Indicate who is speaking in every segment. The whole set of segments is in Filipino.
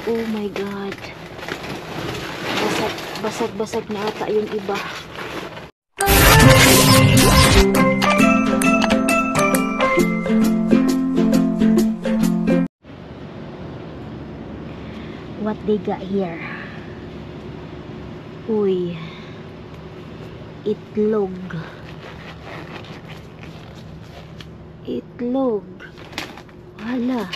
Speaker 1: Oh my God. Basag na ata yung iba. What they got here? Uy. Itlog. Itlog. Wala.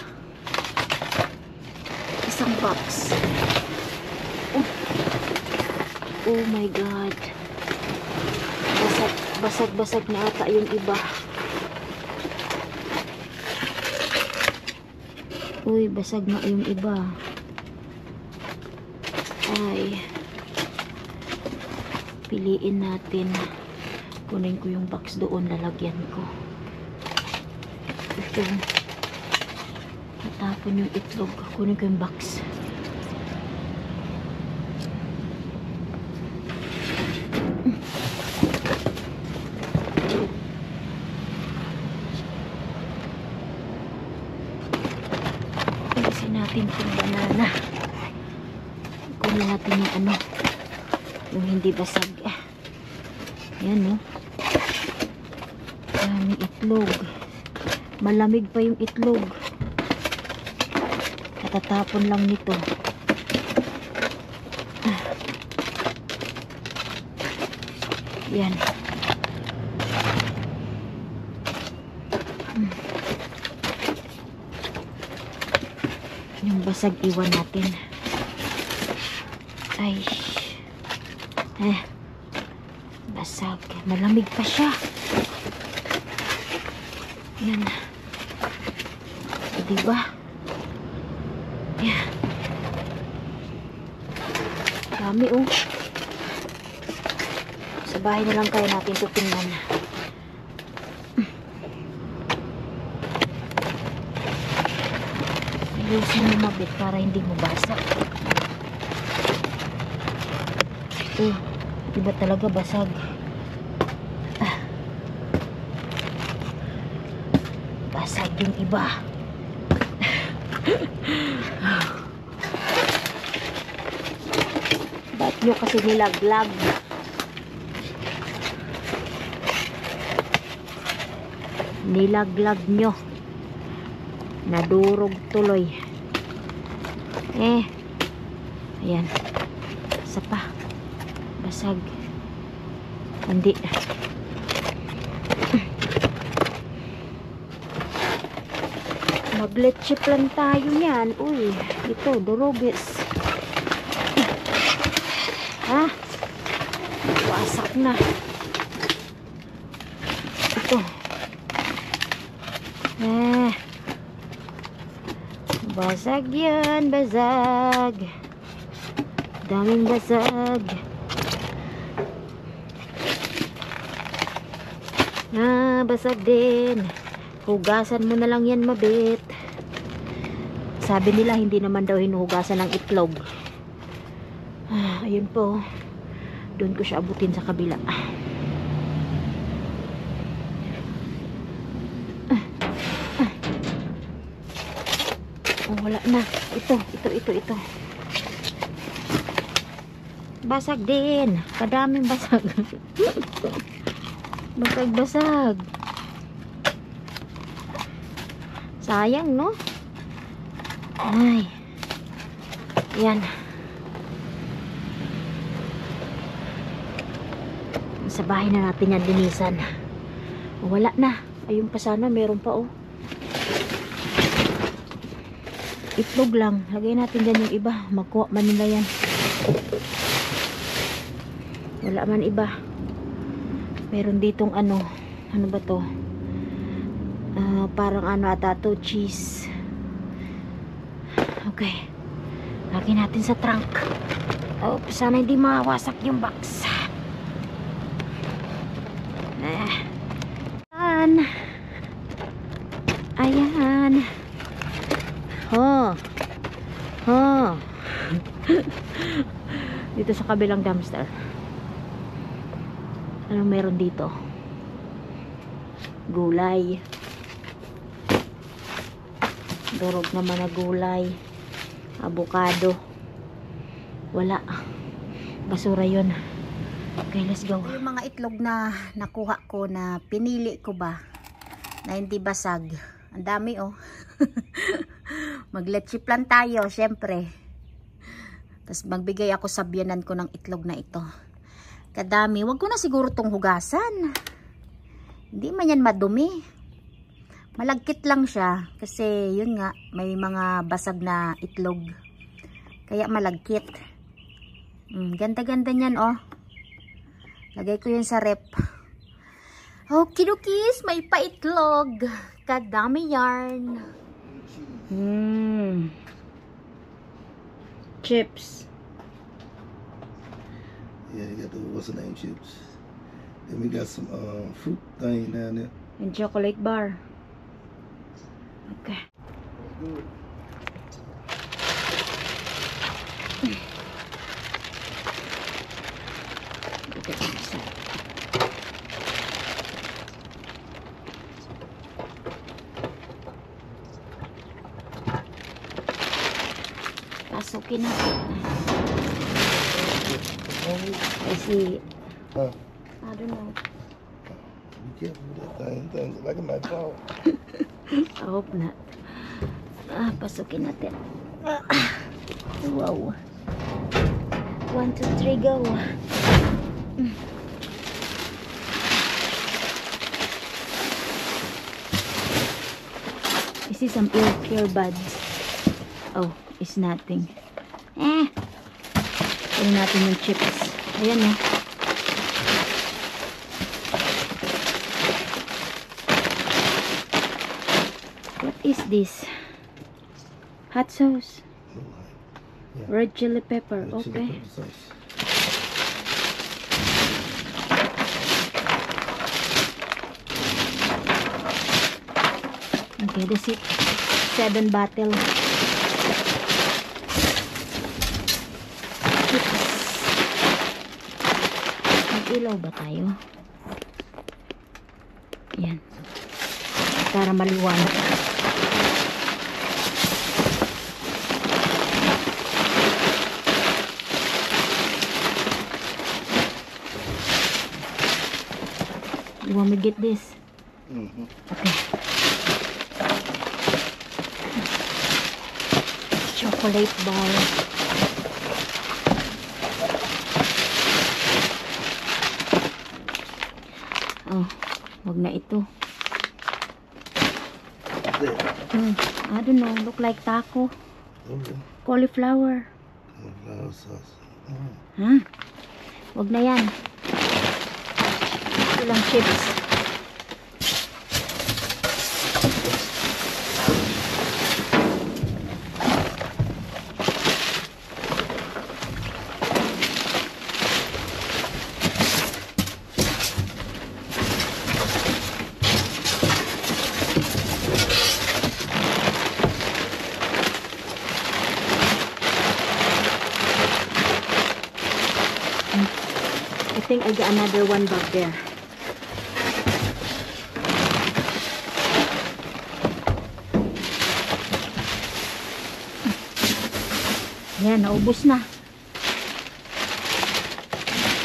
Speaker 1: Isang box. Oh my God. Basag na ata yung iba. Uy, basag na yung iba. Ay. Piliin natin. Kunin ko yung box doon, lalagyan ko. Ito. Natapon yung itlog. Kunin ko yung box. Ilisin natin yung banana. Kunin natin yung ano, yung hindi basag. Ayan, no? Daming itlog. Malamig pa yung itlog. Katatapon lang nito. Yan. Yung basag iwan natin. Ay. Basag. Malamig pa siya. Yan. Diba? Yan. Dami, oh. Sa bahay na lang kaya natin ito tingnan. Ayusin mo mabit para hindi mo basag. Diba talaga basag? Basag yung iba. Ba't nyo kasi nilaglag? Nilaglag nyo. Nadurog tuloy. Ayan. Isa pa. Basag. Hindi. Magletse plan tayo yan. Uy, ito, durugis. Ha? Wasak na. Ito. Basag yan, basag. Daming basag. Basag din. Hugasan mo na lang yan, mabit. Sabi nila hindi naman daw hinuhugasan ng itlog. Ayun po. Doon ko siya abutin sa kabila. Wala na. Ito. Basag din. Kadaming basag. Basag. Sayang, no? Ay. Yan. Sa bahay na natin yan linisan. Wala na. Ayun pa sana. Meron pa, oh. Itlog lang. Lagay natin dyan yung iba. Makuha man nila yan. Wala man iba. Meron ditong ano. Ano ba to? Parang ano ata to, cheese. Okay. Lagay natin sa trunk. Sana hindi mawasak yung box. Ayan. Dito sa kabilang dumpster. Anong meron dito? Gulay. Durog naman na gulay. Avocado. Wala. Basura yun. Okay, let's go. Yung mga itlog na nakuha ko na pinili ko ba na hindi basag. Ang dami oh. Mag-let's plan tayo, syempre. Tapos magbigay ako sa biyanan ko ng itlog na ito. Kadami. Wag ko na siguro tong hugasan. Hindi man yan madumi. Malagkit lang siya. Kasi yun nga, may mga basag na itlog. Kaya malagkit. Ganda-ganda niyan oh. Lagay ko yun sa rep. Okay, dokis. May paitlog. Kadami yarn. Chips.
Speaker 2: Yeah, you got the, what's the name, chips. Then we got some fruit thing down there.
Speaker 1: And chocolate bar. Okay. Pasukin natin. I see.
Speaker 2: Huh?
Speaker 1: I don't know.
Speaker 2: Be careful with that thing. Things look like it might fall.
Speaker 1: I hope not. Pasukin natin. Wow. 1, 2, 3, go. I see some earbuds. Oh, it's nothing. Ito natin yung chips. Ayan eh. What is this? Hot sauce.
Speaker 2: Yeah.
Speaker 1: Red chili pepper.
Speaker 2: Red chili
Speaker 1: Okay.
Speaker 2: pepper sauce.
Speaker 1: Okay, that's it. 7 bottle. Chips. Mag-ilaw ba tayo? Yan. Para maliwanag. You want me to get this? Okay. Chocolate bar. Oh, wag na ito. I don't know. Look like taco.
Speaker 2: Okay.
Speaker 1: Cauliflower.
Speaker 2: Cauliflower sauce.
Speaker 1: Huh? Wag na yan. Ito lang chips. I think I got another one back there. Yan, naubos na.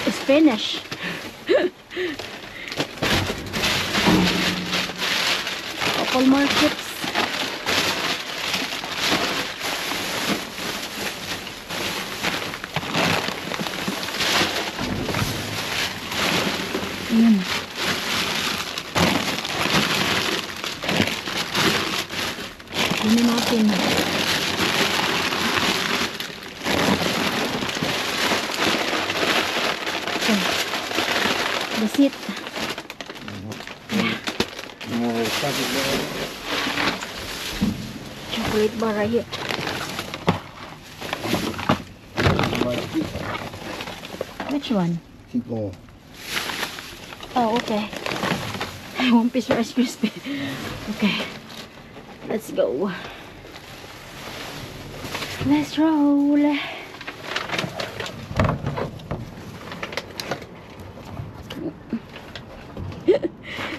Speaker 1: It's finished. Couple more chips. Ayan. Ano natin? Okay. That's it. Chocolate bar right here. Which one?
Speaker 2: Keep going.
Speaker 1: Oh, okay. One piece Rice Krispie. Okay. Let's go. Let's roll.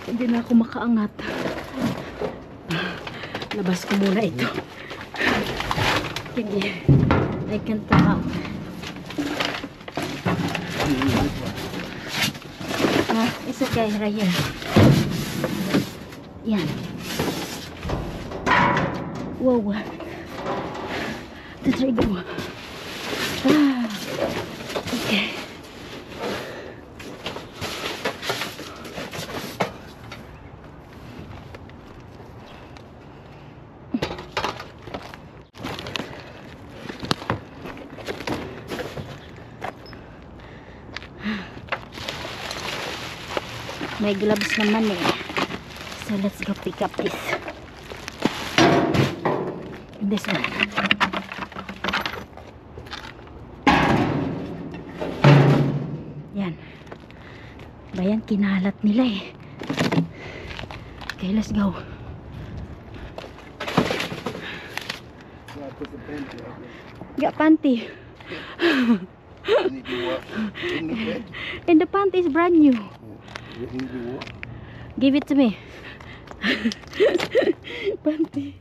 Speaker 1: Hindi na ako makaangat. Labas ko muna ito. Sige. I can come out. It's okay, right here. Yan. Wow. The trigger mo. Okay. May gloves naman eh. So let's go pick up this. This one. Yan. Bayan, kinalat nila eh. Okay, let's go. Got panty. And the panty is brand new. Give it to me. Panty.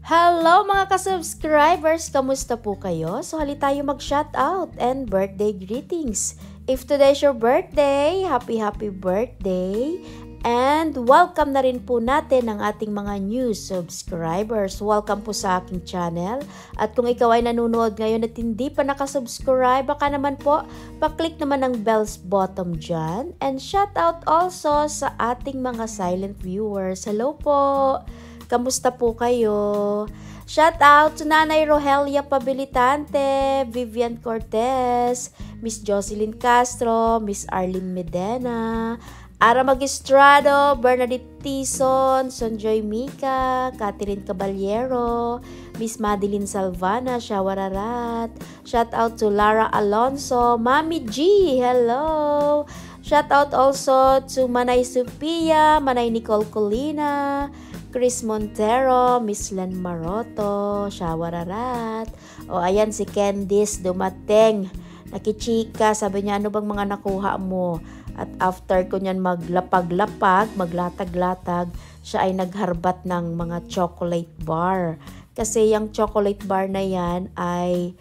Speaker 1: Hello mga ka-subscribers! Kamusta po kayo? So hali tayo mag-shoutout and birthday greetings. If today's your birthday, happy birthday! And welcome na rin po natin ang ating mga new subscribers. Welcome po sa aking channel. At kung ikaw ay nanonood ngayon at hindi pa nakasubscribe, baka naman po, paklik naman ang bells bottom dyan. And shout out also sa ating mga silent viewers. Hello po! Kamusta po kayo? Shout out to Nanay Rogelia Pabilitante, Vivian Cortez, Miss Jocelyn Castro, Miss Arlene Medena, Ara Magistrado, Bernadette Tison, Sonjoy Mika, Catherine Caballero, Miss Madeline Salvana, Shawararat. Shout out to Lara Alonso, Mami G, hello. Shout out also to Manay Sophia, Manay Nicole Colina, Chris Montero, Miss Len Maroto, Shawararat. O ayan si Candice dumating. Nakichika, sabi niya, ano bang mga nakuha mo? At after ko niyan maglapag-lapag, maglatag-latag, siya ay nagharbat ng mga chocolate bar. Kasi yung chocolate bar na yan ay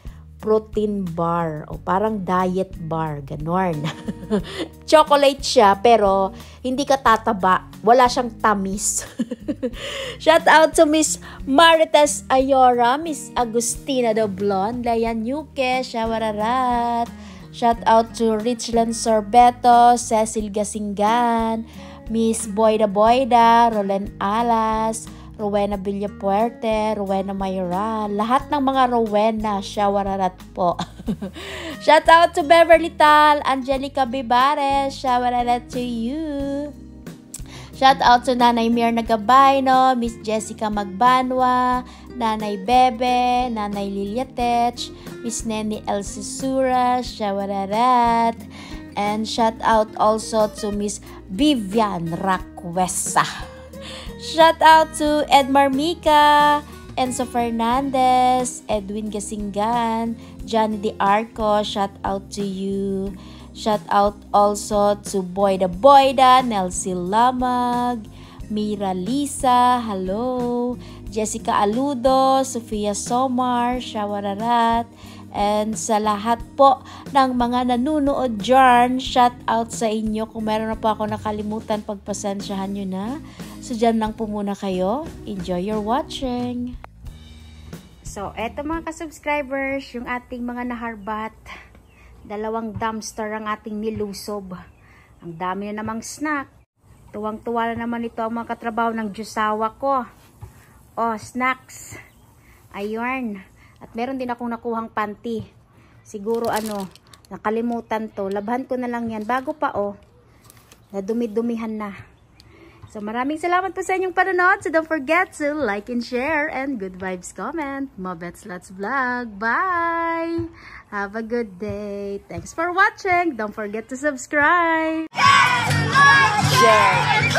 Speaker 1: protein bar o parang diet bar, ganon. Chocolate siya pero hindi ka tataba, wala siyang tamis. Shout out to Miss Marites Ayora, Miss Agustina Doblon, Layan Yuke, Shawararat. Shout out to Richland Sorbeto, Cecil Gasingan, Miss Boyda Boyda, Rolen Alas, Rowena Villapuerte, Rowena Mayoral, lahat ng mga Rowena, Shawararat po. Shout out to Beverly Tal, Angelica Bibares, Shawararat to you. Shout out to Nanay Mirna Gabayno, Miss Jessica Magbanwa, Nanay Bebe, Nanay Lilia Tech, Miss Neni El Sisura, Shawararat. And shout out also to Miss Vivian Raquesa. Shout out to Edmar Mika, Enzo Fernandez, Edwin Gasingan, Johnny De Arco, shout out to you. Shout out also to Boyda Boyda, Nelsie Lamag, Mira Lisa, hello, Jessica Aludo, Sofia Somar, Shawararat, and sa lahat po ng mga nanunood dyan, shout out sa inyo. Kung meron na po ako nakalimutan, pagpasensyahan nyo na. So, dyan lang po muna kayo. Enjoy your watching. So, eto mga ka-subscribers, yung ating mga naharbat. 2 dumpster ang ating nilusob. Ang dami na namang snack. Tuwang-tuwa na naman ito ang mga katrabaho ng Diyosawa ko. Oh, snacks. Ayun. At meron din akong nakuhang panty. Siguro nakalimutan to. Labhan ko na lang yan. Bago pa nadumi-dumihan na. So maraming salamat po sa inyong panonood. So don't forget to like and share and good vibes comment. Mobets Let's Vlog. Bye! Have a good day. Thanks for watching. Don't forget to subscribe. Share.